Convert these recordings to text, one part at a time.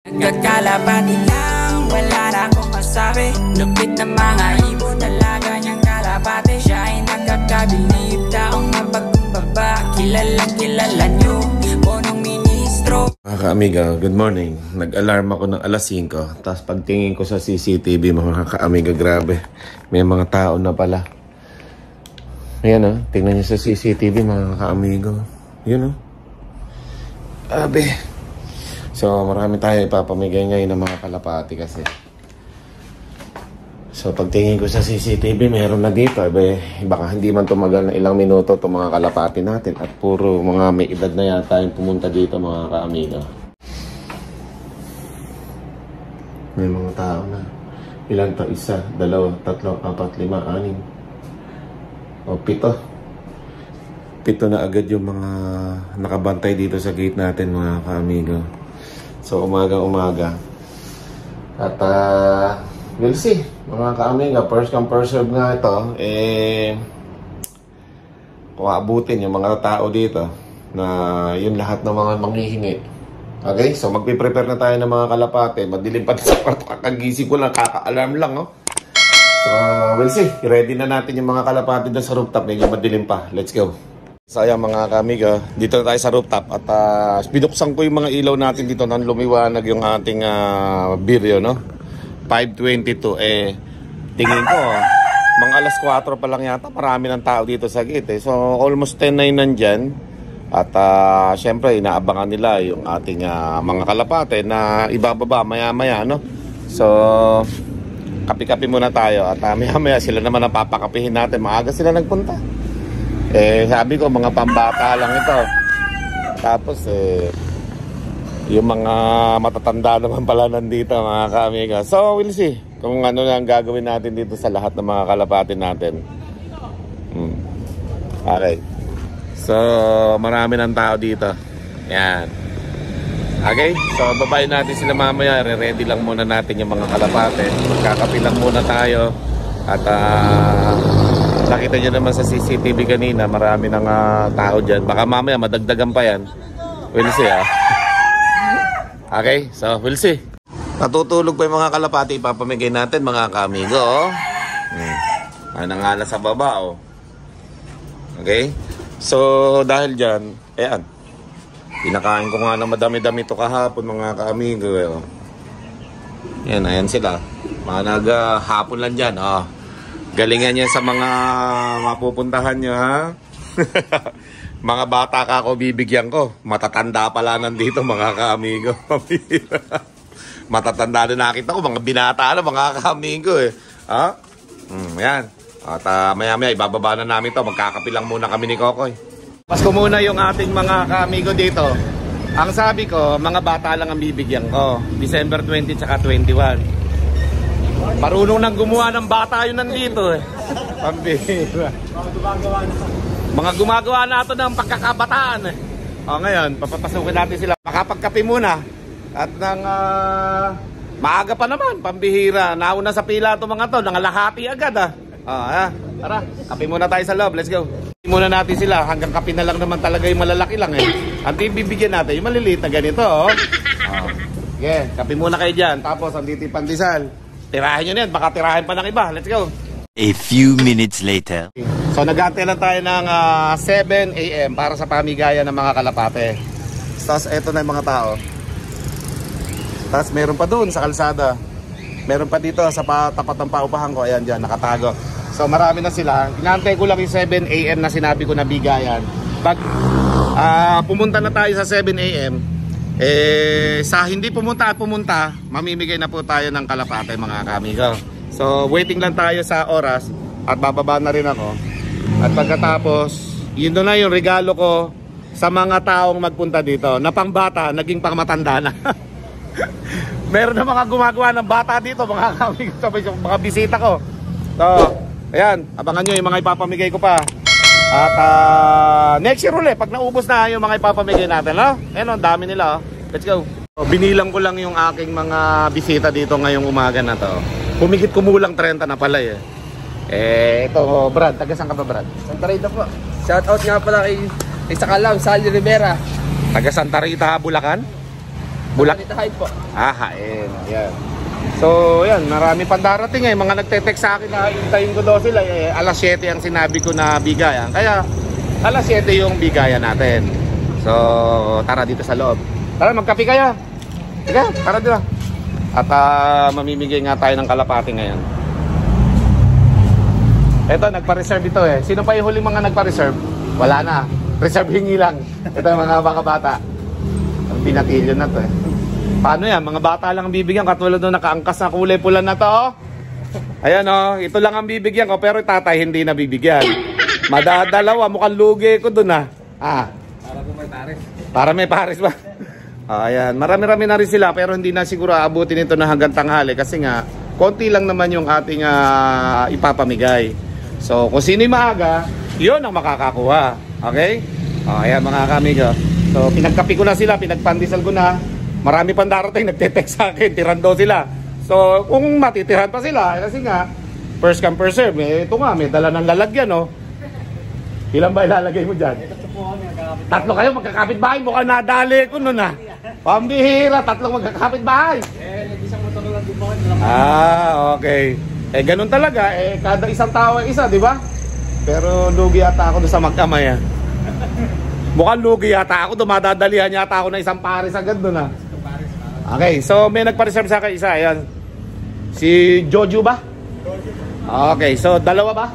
Nagkakalapati lang, wala na akong masabi. Lupit na mga ibon, talaga niyang kalapati. Siya ay nakakabilib, taong mapagkumbaba. Kilalang kilala niyo, punong ministro. Mga kaamiga, good morning. Nag-alarm ako ng alas 5. Tapos pagtingin ko sa CCTV, mga kaamiga, grabe. May mga tao na pala. Ayan o, tingnan niyo sa CCTV, mga kaamiga. Yun o. Abe. So, marami tayo ipapamigay ngayon ng mga kalapati kasi. So, pagtingin ko sa CCTV, meron na dito. Baka hindi man tumagal na ilang minuto itong mga kalapati natin. At puro mga may edad na yata yung pumunta dito, mga kaamiga. May mga tao na. Ilan to? 1, 2, 3, 4, 5, 6, 7. O, 7. 7 na agad yung mga nakabantay dito sa gate natin, mga kaamiga. So, umaga-umaga. At, we'll see. Mga kaamiga, first come, first serve nga ito. Kung aabutin yung mga tao dito na yun lahat ng mga manghihingi. Okay? So, magpiprepare na tayo ng mga kalapate. Madilim pa sa kwarto. Kakagising ko lang. Kaka-alarm lang, oh. So, we'll see. Ready na natin yung mga kalapate doon sa rooftop. Medyo madilim pa. Let's go. So ayan mga kamiga, dito na tayo sa rooftop at binuksan ko yung mga ilaw natin dito nang lumiwanag yung ating video, no? 5:22, tingin ko, mga alas 4 pa lang yata, marami ng tao dito sa gate, So almost 10:09 nandyan at syempre inaabangan nila yung ating mga kalapate na ibababa maya-maya, no? So kapi-kapi muna tayo at maya-maya sila naman ang papakapihin natin, maaga sila nagpunta. Sabi ko, mga pambata lang ito. Tapos, yung mga matatanda naman pala nandito, mga kaamiga. So, we'll see kung ano na ang gagawin natin dito sa lahat ng mga kalapati natin. Okay. So, marami ng tao dito. Yan. Okay? So, babayin natin sila mamaya. Re-ready lang muna natin yung mga kalapati. Magkakapi lang muna tayo. At, nakita nyo naman sa CCTV kanina, marami ng tao dyan. Baka mamaya madagdagan pa yan. We'll see, Okay, so we'll see. Natutulog pa yung mga kalapati, ipapamigay natin mga kaamigo, Nanangala sa baba, Okay? So, dahil dyan, ayan. Pinakain ko nga ng madami-dami ito kahapon mga kaamigo, Ayan sila. Mga naghapon lang dyan, Galingan niya sa mga mapupuntahan nyo, ha? Mga bata ka ako bibigyan ko. Matatanda pala nandito, mga kaamigo. Matatanda na nakita ko, mga binata na, mga kaamigo, Ha? Yan. At maya-maya, ibababa na namin to. Magkakapilang muna kami ni Kokoy. Pasko muna yung ating mga kaamigo dito. Ang sabi ko, mga bata lang ang bibigyan ko. December 20 tsaka 21. Marunong nang gumawa ng bata yun nandito, Pambihira. Mga gumagawa na ito ng pagkakabataan, ngayon, papapasukin natin sila. Makapagkape muna. At nang maaga pa naman, pambihira. Nauna sa pila ito mga to, nangalahati agad, Tara, kape muna tayo sa loob. Let's go. Kape muna natin sila. Hanggang kape na lang naman talaga yung malalaki lang, At ibibigyan natin yung maliliit na ganito, Yeah, kape muna kayo dyan. Tapos, andito yung pandesal. Tirahin nyo na yan, baka tirahin pa ng iba. Let's go. A few minutes later. So nag-aantay lang tayo ng 7 AM para sa pamigayan ng mga kalapate. Tapos eto na yung mga tao. Tapos meron pa doon sa kalsada. Meron pa dito sa tapat ng paupahan ko. Ayan dyan, nakatago. So marami na sila. Inaantay ko lang yung 7 AM na sinabi ko na bigayan. Pag pumunta na tayo sa 7 AM, sa hindi pumunta, mamimigay na po tayo ng kalapate mga kaamigo. So waiting lang tayo sa oras at bababa na rin ako. At pagkatapos, yun na yung regalo ko sa mga taong magpunta dito. Na pangbata, naging pangmatanda na. Meron na mga gumagawa ng bata dito mga kaamigo, mga bisita ko. So, ayan, abangan nyo yung mga ipapamigay ko pa. At next year ulit, pag naubos na yung mga ipapamigay natin, Ayan, dami nila, Let's go. Binilang ko lang yung aking mga bisita dito ngayong umaga na to. Humigit kumulang 30 na pala, Ito, Brad, taga saan ka ba, Brad? Santa Rita po. Shoutout nga pala kay Sakalam, Sally Rivera. Taga Santa Rita, Bulacan? Bulak? Hain po. Hain. Ayan. So, yan. Marami pang darating eh. Mga nagte-text sa akin na hintayin ko daw sila. Alas 7 ang sinabi ko na bigayan. Kaya, alas 7 yung bigayan natin. So, tara dito sa loob. Tara, magkape kayo. Sige, tara dito. At mamimigay nga tayo ng kalapati ngayon. Ito, nagpa-reserve ito eh. Sino pa yung huling mga nagpa-reserve? Wala na. Reserve hingi lang. Ito yung mga bata. Ang pinatilyo na to eh. Paano yan? Mga bata lang ang bibigyan. Katulad doon nakaangkas na kulay pula na to. Oh. Ayan oh. Ito lang ang bibigyan ko. Pero tatay hindi na bibigyan. Madadalawa. Mukhang lugi ko doon ah. Para po may pares. Para may pares ba? Ayan. Marami-rami na rin sila. Pero hindi na siguro aabutin ito na hanggang tanghali. Kasi nga, konti lang naman yung ating ipapamigay. So, kung sino yung maaga, yun ang makakakuha. Okay? Ayan mga kamigo. So, pinagkapi ko na sila. Pinagpandisal ko na. Marami pang darating, nagte-text sa akin, tirando sila. So, kung matitirahan pa sila, kasi nga, first come, first serve. Ito nga, may dala ng lalagyan, no? Ilan ba ilalagay mo dyan? Tatlo kayo, magkakapit bahay. Mukhang nadali ko nun, ha? Pambihira, tatlong magkakapit bahay. Isang motor lang din po. Okay. Ganun talaga. Kada isang tao ay isa, di ba? Pero lugi yata ako doon sa mag-amay, ha? Mukhang lugi yata ako. Dumadadalihan yata ako na isang pares agad doon, ha? Okay, so may nagpa-reserve sa akin isa, ayan. Si Jojo ba? Okay, so dalawa ba?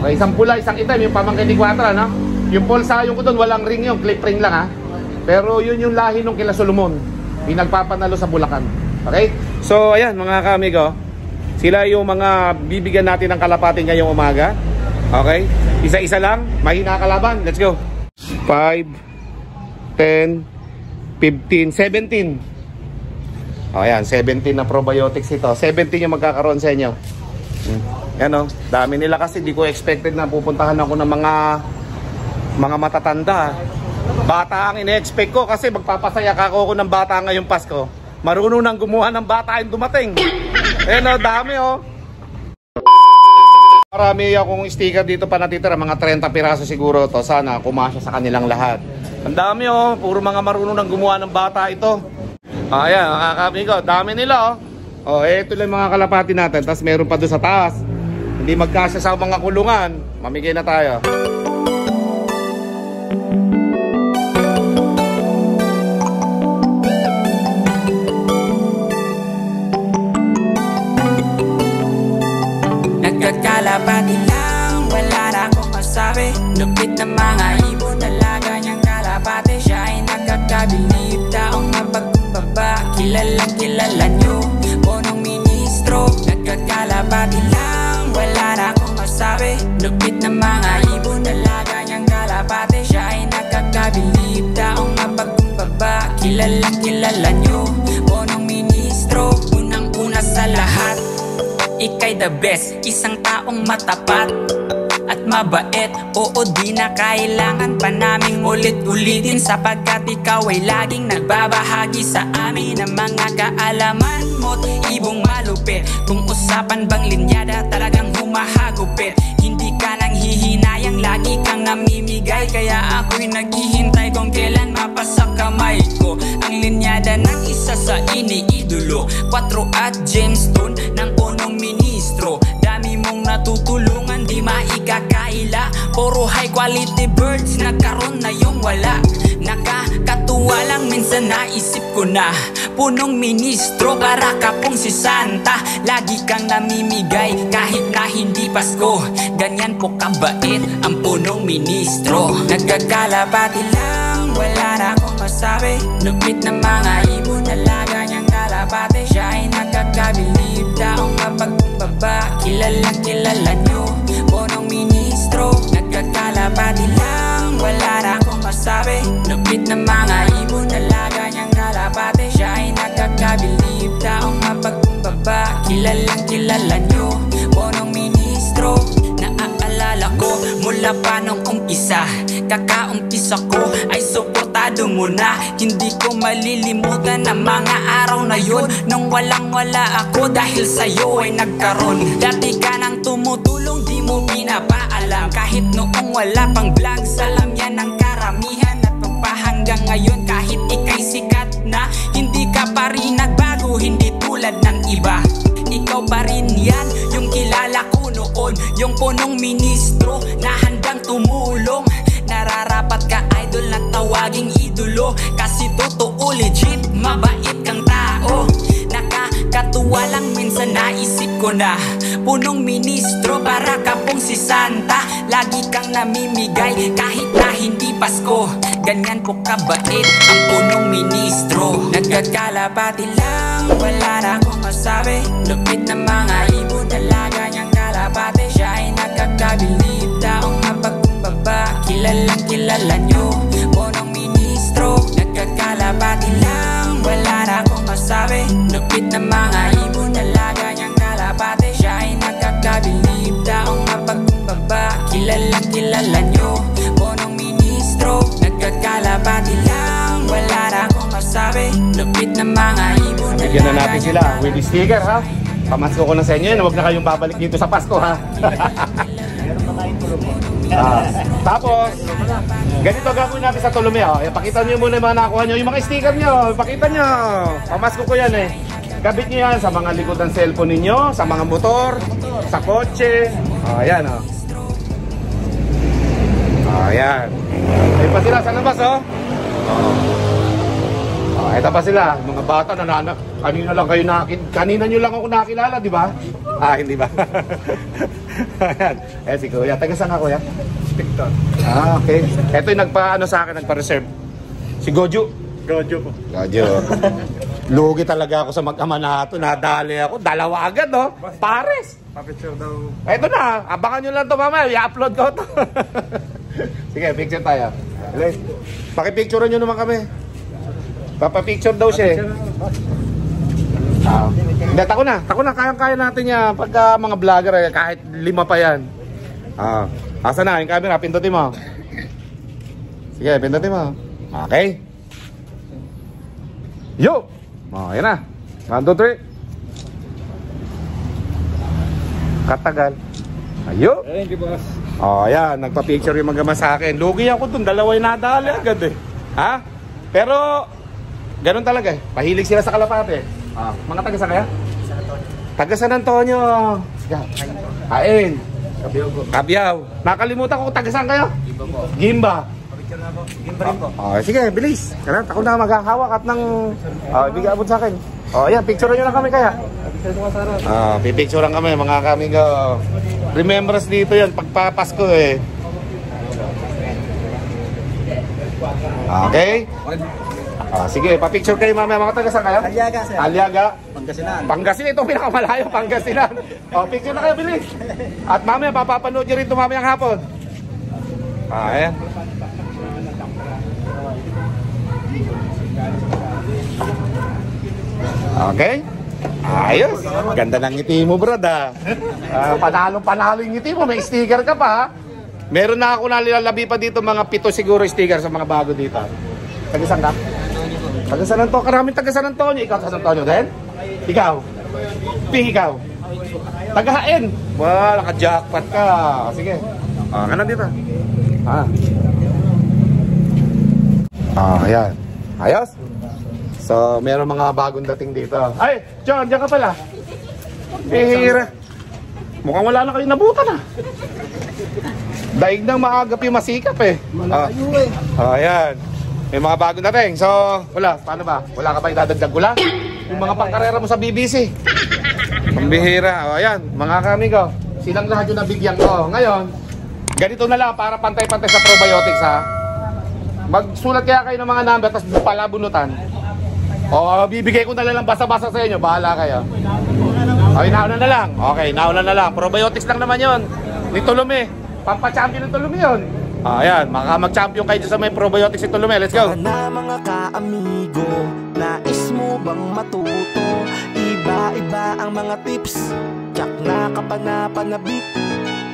Okay, isang pula, isang itim, yung pamangkin ni Quatra, no? Yung pulsa yung ko doon, walang ring yung clip ring lang ha. Pero yun yung lahi nung kila Solomon. Pinagpapanalo sa Bulacan. Okay? So ayan mga kamigo, sila yung mga bibigyan natin ng kalapati ngayong umaga. Okay? Isa-isa lang, mahina kalaban. Let's go. 5, 10, 15, 17. O yan, 17 na probiotics ito. 17 yung magkakaroon sa inyo. Yan o, dami nila kasi di ko expected na pupuntahan ako ng mga matatanda. Bata ang ine-expect ko kasi magpapasaya ako ng bata ngayong Pasko. Marunong nang gumawa ng bata yung dumating. Yan o, dami o. Marami akong sticker dito pa natitira, mga 30 piraso siguro to. Sana kumasya sa kanilang lahat. Ang dami oh, puro mga marunong nang gumawa ng bata ito. Ayan, mga kamigo, dami nila oh. Ito lang mga kalapati natin. Tapos meron pa doon sa taas. Hindi magkasya sa mga kulungan. Mamigay na tayo. Nagkakalapati lang, wala na akong masabi. Lupit na mga ibon, dalaga niyang kalapati. Siya ay nakakabilib, taong mapagkumbaba. Kilalang kilala niyo, punong ministro. Nagkakalapati lang, wala na akong masabi. Lupit na mga ibon, dalaga niyang kalapati. Siya ay nakakabilib, taong mapagkumbaba. Kilalang kilala niyo, punong ministro. Unang-una sa lahat, ika'y the best, isang taong matapat at mabait. Oo, di na kailangan pa naming ulit-ulitin, sapagkat ikaw ay laging nagbabahagi sa amin ng mga kaalaman mo't ibong malupit. Kung usapan bang linyada, talagang humahagupit. Hindi ka nang hihinayang, lagi kang namimigay. Kaya ako'y naghihintay kung kailan mapasa kamay ko ang linyada ng isa sa iniidolo. Quatro at James Stone ng punong ministro. Dami mong natutulungan, di maigakaila. Puro high quality birds, nagkaroon na yung wala. Nakakatuwa lang, minsan naisip ko na punong ministro, para ka pong si Santa. Lagi kang namimigay kahit na hindi Pasko. Ganyan po kabait ang punong ministro. Nagkakalapati lang, wala na akong masabi. Lupit na mga ibon, dalaga niyang kalapati. Siya ay nakakabilib, taong mapagkumbaba. Kilalang kilala niyo, punong ministro. Nagkakalapati lang, wala na akong masabi. Lupit na mga ibon, dalaga niyang kalapati. Siya ay nakakabilib, taong mapagkumbaba. Kilalang kilala niyo, punong ministro. Naaalala ko mula pa nung umpisa, kakaumpisa ko ay suportado mo na. Hindi ko malilimutan ang mga araw na yun, nung walang-wala ako dahil sa'yo ay nagkaroon. Dati ka nang tumutulong, di mo pinapaalam. Kahit noong wala pang vlogs, alam yan ang karamihan. At pagpahanggang ngayon, kahit ika'y sikat na. Hindi ka pa rin nagbago, hindi tulad ng iba. Ikaw pa rin yan, yung kilala ko noon. Yung punong ministro na handang tumulong. Nararapat ka idol na tawaging idolo. Kasi totoo legit, mabait kang tao. Nakakatuwa lang minsan naisip ko na punong ministro, para ka pong si Santa. Lagi kang namimigay kahit na hindi Pasko. Ganyan po kabait ang punong ministro. Nagkakalapati lang, wala na akong masabi. Lupit na mga ibon, dalaga niyang kalapate. Siya ay nagkakabilib, taong mapagkumbaba. Kilalang kilala nyo, punong ministro. Nagkakalapati lang, wala na akong masabi. Lupit na mga ibon, dalaga niyang kalapate. Siya ay nagkakabilib, taong mapagkumbaba. Kilalang kilala nyo, punong ministro. Nagkakalapati lang, wala na akong masabi. Lupit na mga ibon, Bigyan na natin sila with the sticker, ha? Pamasko ko na sa inyo yun, huwag na kayong babalik dito sa Pasko, ha? Tapos, ganito gagawin natin sa Tolome, ha? Pakita nyo muna yung mga nakuha nyo, yung mga sticker nyo, pakita nyo. Pamasko ko yan, eh. Kabit nyo yan sa mga likod ng cellphone ninyo, sa mga motor, sa kotse. Ayan, oh. Ayan. Ayun pa sila sa labas, oh. Ito pa sila, mga bata na kanina lang kayo kanina nyo lang ako nakilala, di ba? Hindi ba? Ayan. Si Kuya, taga saan ka, Kuya? TikTok. Okay. Ito yung nagpa-ano sa akin, nagpa-reserve. Si Gojo. Gojo po. Gojo. Lugi talaga ako sa mag-ama na ito. Nadali ako. Dalawa agad, no? Pares. Pa-picture daw. Ito na. Abangan nyo lang ito mamaya. I-upload ko ito. Sige, picture tayo. Pakipicturean nyo naman kami. Papapicture daw siya, eh. Hindi, tako na. Kayang-kaya natin yan. Pagka mga vlogger, kahit 5 pa yan. Asa na? Yung camera, pindutin mo. Sige, pindutin mo. Okay. Yo! Yan na. 1, 2, 3. Katagal. Ayo. Thank you, boss. Yan. Nagpa-picture yung magama sa akin. Lugi ako dun. Dalawa yung nadali agad, eh. Ha? Pero, ganun talaga, eh. Pahilig sila sa kalapate. Mga taga saan kaya? Taga San Antonio. Sige. Kain. Kabyaw. Nakalimutan ko kung taga saan kayo? Gimba po. Gimba. Gimba rin po. Sige, bilis. Kaya ako na maghahawak at nang ibigay abot sa akin. Yan, picture nyo lang kami kaya. Pipicturean kami mga kamigo. Remembrance dito yan, pagpapasko, eh. Okay? Sige, pa-picture kayo mamaya. Mga taga saan kayo? Aliaga, sir. Aliaga. Pangasinan. Pangasinan, itong pinakamalayo, Pangasinan. Picture na kayo, bilis. At mamaya, papapanood nyo rin ito mamayang hapon. Ayan. Okay. Ayos. Ganda ng ngiti mo, brad, ha. Panalong-panalo yung ngiti mo. May sticker ka pa, ha. Meron na ako nalalabi pa dito, mga 7 siguro sticker sa mga bago dito. Taga saan ka? Taga San Antonio. Karaming taga San Antonio. Ikaw taga San Antonio din? Ikaw? Ikaw? Taga-hain. Naka-jackpot ka. Sige. Kanan dito. Ayan. Ayos? So, meron mga bagong dating dito. Ay, John, diyan ka pala. Hihira. Mukhang wala na kayo nabutan, ha. Daig nang maagap yung masikap, eh. Malayo, eh. Ayan. May mga bagong dating. So, wala. Paano ba? Wala ka ba idadagdag ko lang? Yung mga pangkarera mo sa BBC. Pambihira. Ayan. Mga kamigo. Silang lahat yung nabigyan ko. Ngayon, ganito na lang para pantay-pantay sa probiotics, ha. Magsulat kaya kayo ng mga number, tapos palabunutan. Bibigay ko na lang basa-basa sa inyo. Bahala kayo. Okay, nauna na lang. Okay, nauna na lang. Probiotics lang naman yon. Ni Tolome. Pampa-champion ng Tolome yun. Ayan, mag-champion kayo sa may probiotics ni Tolome. Let's go. Na mga ka-amigo, nais mo bang matuto? Iba-iba ang mga tips, tsak na kapanapanabik.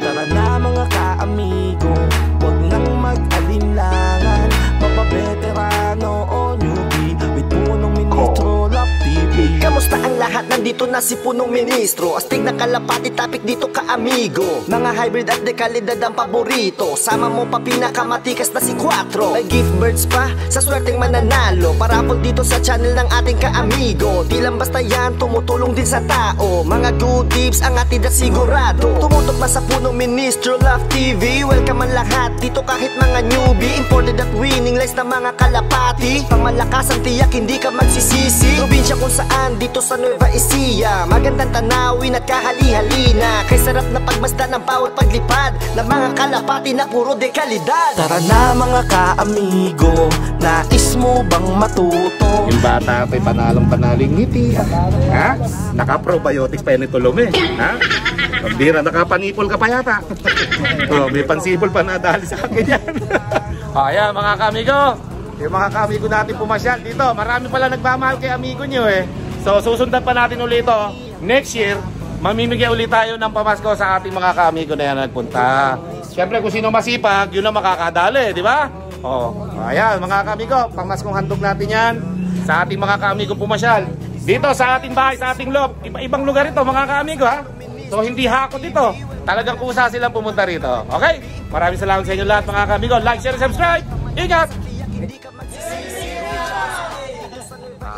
Tara na mga ka-amigo, huwag nang mag-alinlangan. Mapabeterano o newbie, with punong ministro Lap TV. Kamusta Kamusta ang lahat? Nandito na si punong ministro. Astig na kalapati, topic dito ka amigo. Mga hybrid at dekalidad ang paborito. Sama mo pa pinakamatikas na si Quattro. May gift birds pa sa swerteng mananalo. Parapol dito sa channel ng ating ka-amigo. Di lang basta yan, tumutulong din sa tao. Mga good tips ang atid at sigurado. Tumutok na sa punong ministro, Love TV. Welcome ang lahat dito kahit mga newbie. Imported at winning lies na mga kalapati. Pangmalakas ang tiyak, hindi ka magsisisi. Probinsya kung saan, dito sa Nueva Ecija. Magandang tanawin at kahali-halina. Kay sarap na pagmasdan ng bawat paglipad ng mga kalapati na puro dekalidad. Tara na mga ka-amigo, nais mo bang matuto? Yung bata ko'y panalong-panaling ngiti. Ha? Naka-probiotics pa yan ito lume. Ha? Pambira, nakapanipol ka pa yata. Oh, may pansipol pa nadali sa akin yan. Ayan mga ka-amigo. Yung mga ka-amigo natin pumasyal dito. Marami pala nagmamahal kay amigo nyo eh. So susundan pa natin ulit ito. Next year, mamimigay ulit tayo ng pamasko sa ating mga ka-amigo na yan nagpunta. Siyempre kung sino masipag, yun ang makakadali, di ba? Oh, ayan mga ka-amigo, pamaskong handog natin yan sa ating mga ka-amigo pumasyal. Dito sa ating bahay, sa ating loob, iba-ibang lugar ito mga ka-amigo ha. So hindi hakot ito. Talagang kusa silang pumunta rito. Okay? Maraming salamat sa inyo lahat mga ka-amigo. Like, share, subscribe. Ingat!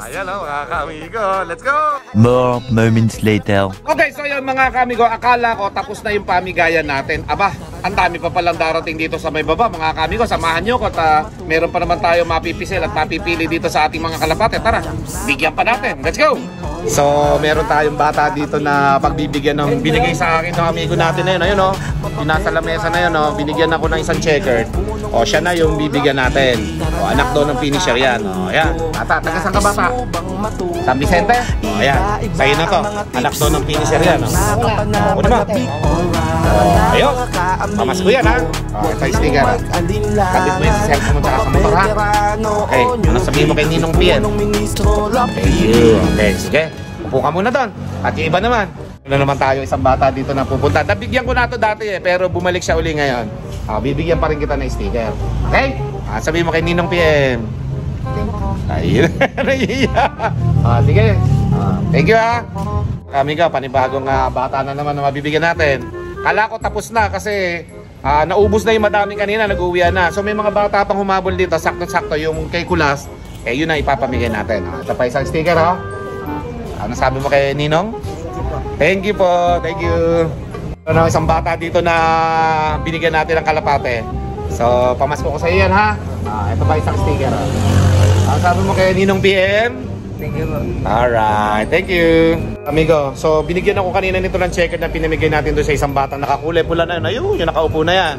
Ayan o mga ka-amigo. Let's go! More moments later. Okay, so yun mga ka-amigo. Akala ko tapos na yung pamigayan natin. Aba, ang dami pa palang darating dito sa may baba mga ka-amigo. Samahan nyo ko at meron pa naman tayo mapipisil at mapipili dito sa ating mga kalapate. Tara, bigyan pa natin. Let's go! So, meron tayong bata dito na pagbibigyan ng binigay sa akin ng amigo natin na yun. Ayun o, yung nasa lamesa na yun o, binigyan ako ng isang checkered. O, siya na yung bibigyan natin. O, anak doon ng finisher yan. O, ayan. Bata, taga saan ka bata? San Vicente? O, ayan. Sa'yo na to. Anak doon ng finisher yan. O, o naman. O, ayun. Pamas ko yan ha. O, ito yung sticker. Kapit mo yung cellphone mo tsaka sa motor ha. Okay, ano sabihin mo kay Ninong PM? Okay, sige. Upo ka muna doon. At yung iba naman. Ano naman tayo, isang bata dito na pupunta. Nabigyan ko na to dati eh, pero bumalik siya uli ngayon. Bibigyan pa rin kita ng sticker. Okay? Sabihin mo kay Ninong PM. Ayun. Sige. Thank you ha. Kami ka, panibagong bata na naman na mabibigyan natin. Kala ko tapos na kasi naubos na yung madami kanina, nag-uwian na. So may mga bata pang humabol dito, sakto-sakto yung kay Kulas. Eh yun na ipapamigay natin. Ito pa isang sticker ha. Ano sabi mo kay Ninong? Thank you po, thank you. Ano, isang bata dito na binigyan natin ng kalapate. So pamasko ko sa iyo yan ha. Ito pa isang sticker ha. Ano sabi mo kay Ninong PM? Thank you po. Alright, thank you. Amigo, so binigyan ako kanina nito ng checker na pinamigay natin doon sa isang batang nakakulay pula na yun. Ayun, yung nakaupo na yan.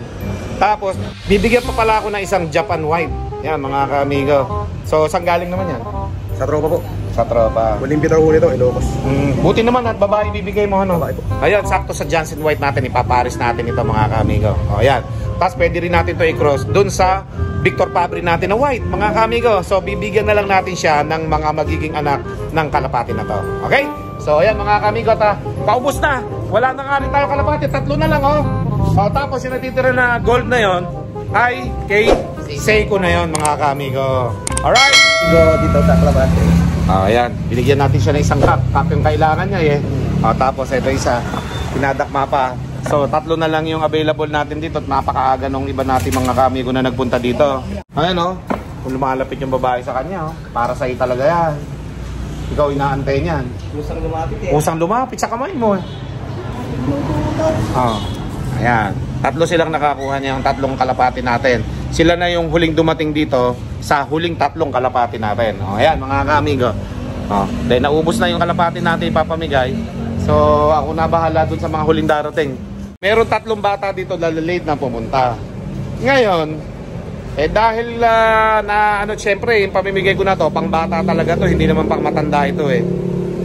Tapos, bibigyan pa pala ako ng isang Japan White. Yan, mga ka-amigo. So, saan galing naman yan? Sa tropa po. Sa tropa. Huling bitaw ko nito, Ilocos. Buti naman at babae bibigay mo ano? Ayan, sakto sa Johnson White natin. Ipaparis natin ito mga ka-amigo. O, ayan. Tapos pwede rin natin ito i-cross doon sa Victor Fabri natin na white, mga ka-amigo. So, bibigyan na lang natin siya ng mga magiging anak ng kalapati na to. Okay? So, ayan mga ka-amigo. Paubos na. Wala na nga rin tayo kalapati. 3 na lang, oh. So, tapos yung natitira na gold na yon ay kay Seiko na yon mga ka-amigo. Alright? Dito sa kalapate. Ayan. Binigyan natin siya ng isang cup. Cup yung kailangan niya eh. Tapos ito isa. Pinadakma pa. So, 3 na lang yung available natin dito at napakaaga nung iba natin mga ka-amigo na nagpunta dito. Ayan o. Kung lumalapit yung babae sa kanya, para sa'yo talaga yan. Ikaw inaantay niyan. Kusang lumapit eh. Kusang lumapit sa kamay mo eh. Ayan. 3 silang nakakuha niya yung 3 kalapati natin. Sila na yung huling dumating dito sa huling 3 kalapati natin. Ayan mga ka-amigo. Dahil naubos na yung kalapati natin ipapamigay. So ako na bahala dun sa mga huling darating. Meron 3 bata dito late na pumunta. Ngayon, dahil na syempre, yung pamimigay ko na to, pang bata talaga to, hindi naman pang matanda ito eh.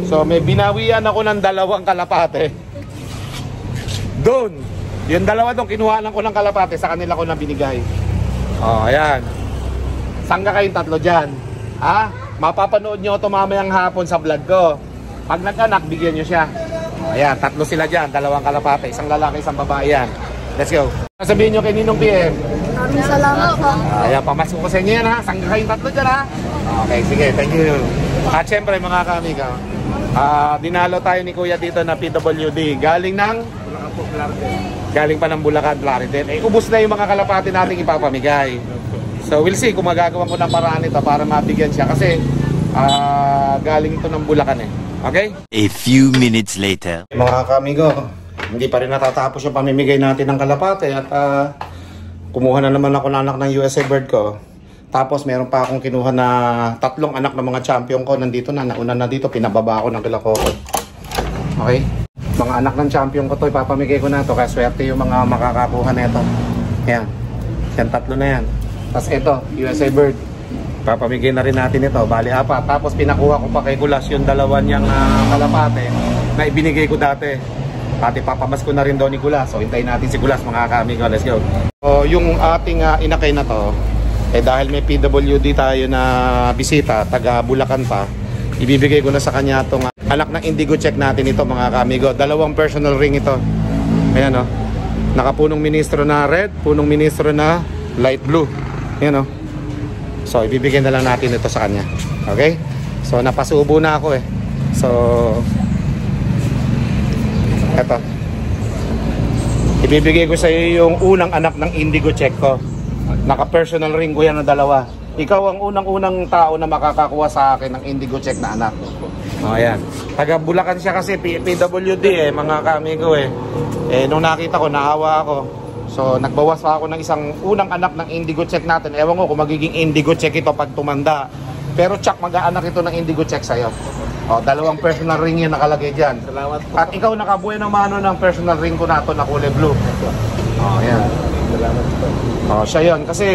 So may binawian ako ng 2 kalapate. Doon, yung 2 doon, kinuhanan ko ng kalapate, sa kanila ko na binigay. Ayan. Sangga kayong 3 dyan. Mapapanood nyo ito mamayang hapon sa vlog ko. Pag nag-anak, bigyan nyo siya. Ayan, 3 sila dyan, 2 kalapate, isang lalaki, isang babae yan. Let's go. Sabihin nyo kay Ninong PM. Maraming salamat po. Ayan, pamasok ko sa inyo yan ha. Sangga kayong 3 dyan ha. Okay, sige, thank you. At syempre mga ka-amigo, Dinalo tayo ni Kuya dito na PWD. Galing pa ng Bulacan, Clarendon. Ubus na yung mga kalapati nating ipapamigay. So we'll see kung magagawa ko ng paraan ito para mabigyan siya. Kasi galing ito ng Bulacan eh. Okay? A few minutes later. Mga kamigo, hindi pa rin natatapos yung pamimigay natin ng kalapate. At kumuha na naman ako ng anak ng USA bird ko. Tapos meron pa akong kinuha na 3 anak ng mga champion ko. Nandito na, nauna na dito, pinababa ako ng kilakokot. Okay? Mga anak ng champion ko to, ipapamigay ko na to. Kaya swerte yung mga makakakuha na ito. Yan. Yan, 3 na yan. Tapos ito, USA bird. Papamigay na rin natin ito. Bali 4. Tapos pinakuha ko pa kay Gulas yung 2 niyang kalapate na ibinigay ko dati. Pati papamas ko na rin daw ni Gulas. So hintayin natin si Gulas, mga kamigo. Let's go. So yung ating inakay na to, dahil may PWD tayo na bisita, taga Bulacan pa, ibibigay ko na sa kanya itong anak ng indigo check natin ito, mga kamigo. 2 personal ring ito. Ayan o. Nakapunong ministro na red, punong ministro na light blue. Ayan o. So ibibigay na lang natin ito sa kanya. Okay? So napasubo na ako eh. So eto. Ibibigay ko sa iyo yung unang anak ng indigo check ko. Naka-personal ring ko yan na 2. Ikaw ang unang-unang tao na makakakuha sa akin ng indigo check na anak. O, ayan. Taga Bulacan siya kasi, PWD eh, mga kamigo eh. Nung nakita ko, naawa ako. So, nagbawas pa ako ng isang unang anak ng indigo check natin. Ewan ko kung magiging indigo check ito pag tumanda. Pero tsak, mag-aanak ito ng indigo check sa'yo. O, 2 personal ring yan nakalagay dyan. Salamat po. At ikaw nakabuhay ng mano ng personal ring ko na ito na kulay blue. O, ayan. Salamat po. Siya yun. Kasi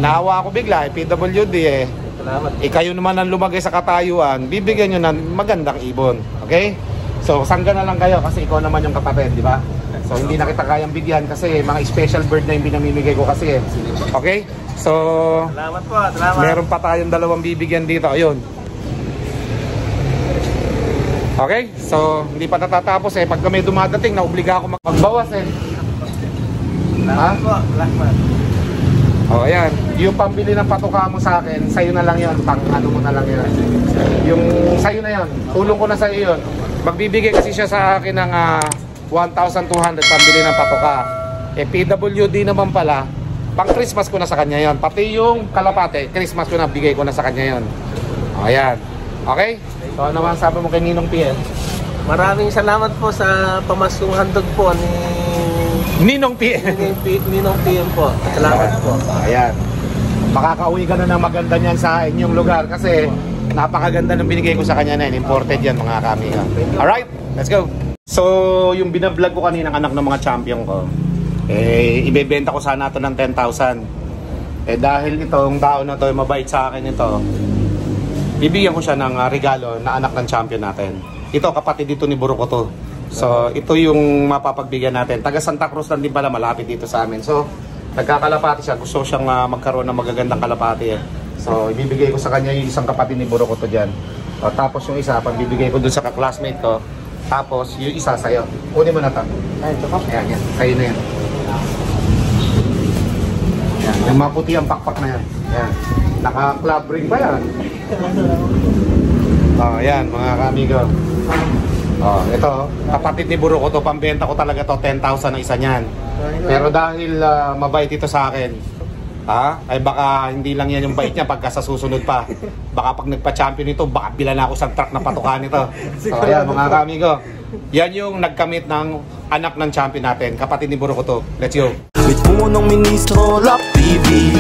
naawa ako bigla, PWD eh. Salamat. Kayo naman ang lumagay sa katayuan, bibigyan nyo ng magandang ibon. Okay? So, sangga na lang kayo kasi ikaw naman yung kapatid, di ba? So, hindi na kita kayang bigyan kasi mga special bird na yung binamimigay ko kasi eh. Okay? So, Salamat po. Salamat. meron pa tayong 2 bibigyan dito. Ayun. Okay? So, hindi pa natatapos eh. Pag kami dumadating, naobliga ako magbawas eh. Salamat po. Salamat. O, ayan. Yung pambili ng patuka mo sa akin, sa'yo na lang yun. Pang ano mo na lang yun. Yung sa'yo na yun. Tulong ko na sa'yo yun. Magbibigay kasi siya sa akin ng 1,200 pambili ng patuka. PWD naman pala, pang Christmas ko na sa kanya yun. Pati yung kalapate, Christmas ko na, bigay ko na sa kanya yun. O, ayan. Okay? So, ano naman sabi mo kay Ninong PM? Maraming salamat po sa pamaskong handog po ni Ninong PM. Ninong PM po. Salamat po. Ayan. Makakauwi ka na ng maganda niyan sa inyong lugar kasi napakaganda ng binigay ko sa kanya na yun. Imported yan, mga kamiga. Alright, let's go. So, yung binablog ko kanina ng anak ng mga champion ko, ibebenta ko sana ito ng 10,000. Dahil itong tao na to, mabait sa akin ito, bibigyan ko siya ng regalo na anak ng champion natin. Ito, kapatid dito ni Buroko to. So, ito yung mapapagbigyan natin. Taga Santa Cruz lang din pala, malapit dito sa amin. So, nagkakalapati siya. Gusto siyang magkaroon ng magagandang kalapati eh. So, ibibigay ko sa kanya yung isang kapatid ni Buroko to dyan. Tapos yung isa, pagbibigay ko dun sa ka-classmate ko. Tapos, yung isa sa'yo. Kunin mo na ito. Ay, ito pa. Ayan, yan. Sa'yo na yan. Ayan. Yung maputi ang pakpak na yan. Ayan. Naka-club ring pa yan. Ayan, mga kamigo. Ito, kapatid ni Buroko to, pambenta ko talaga to, 10,000 ang isa niyan. Pero dahil mabait ito sa akin, ay baka hindi lang yan yung bait niya pagka sa susunod pa. Baka pag nagpa-champion ito, baka bilan ako sa truck na patukan nito. So ayan, mga kamigo. Yan yung nagkamit ng anak ng champion natin, kapatid ni Buroko to. Let's go. With punong ministro, Love TV.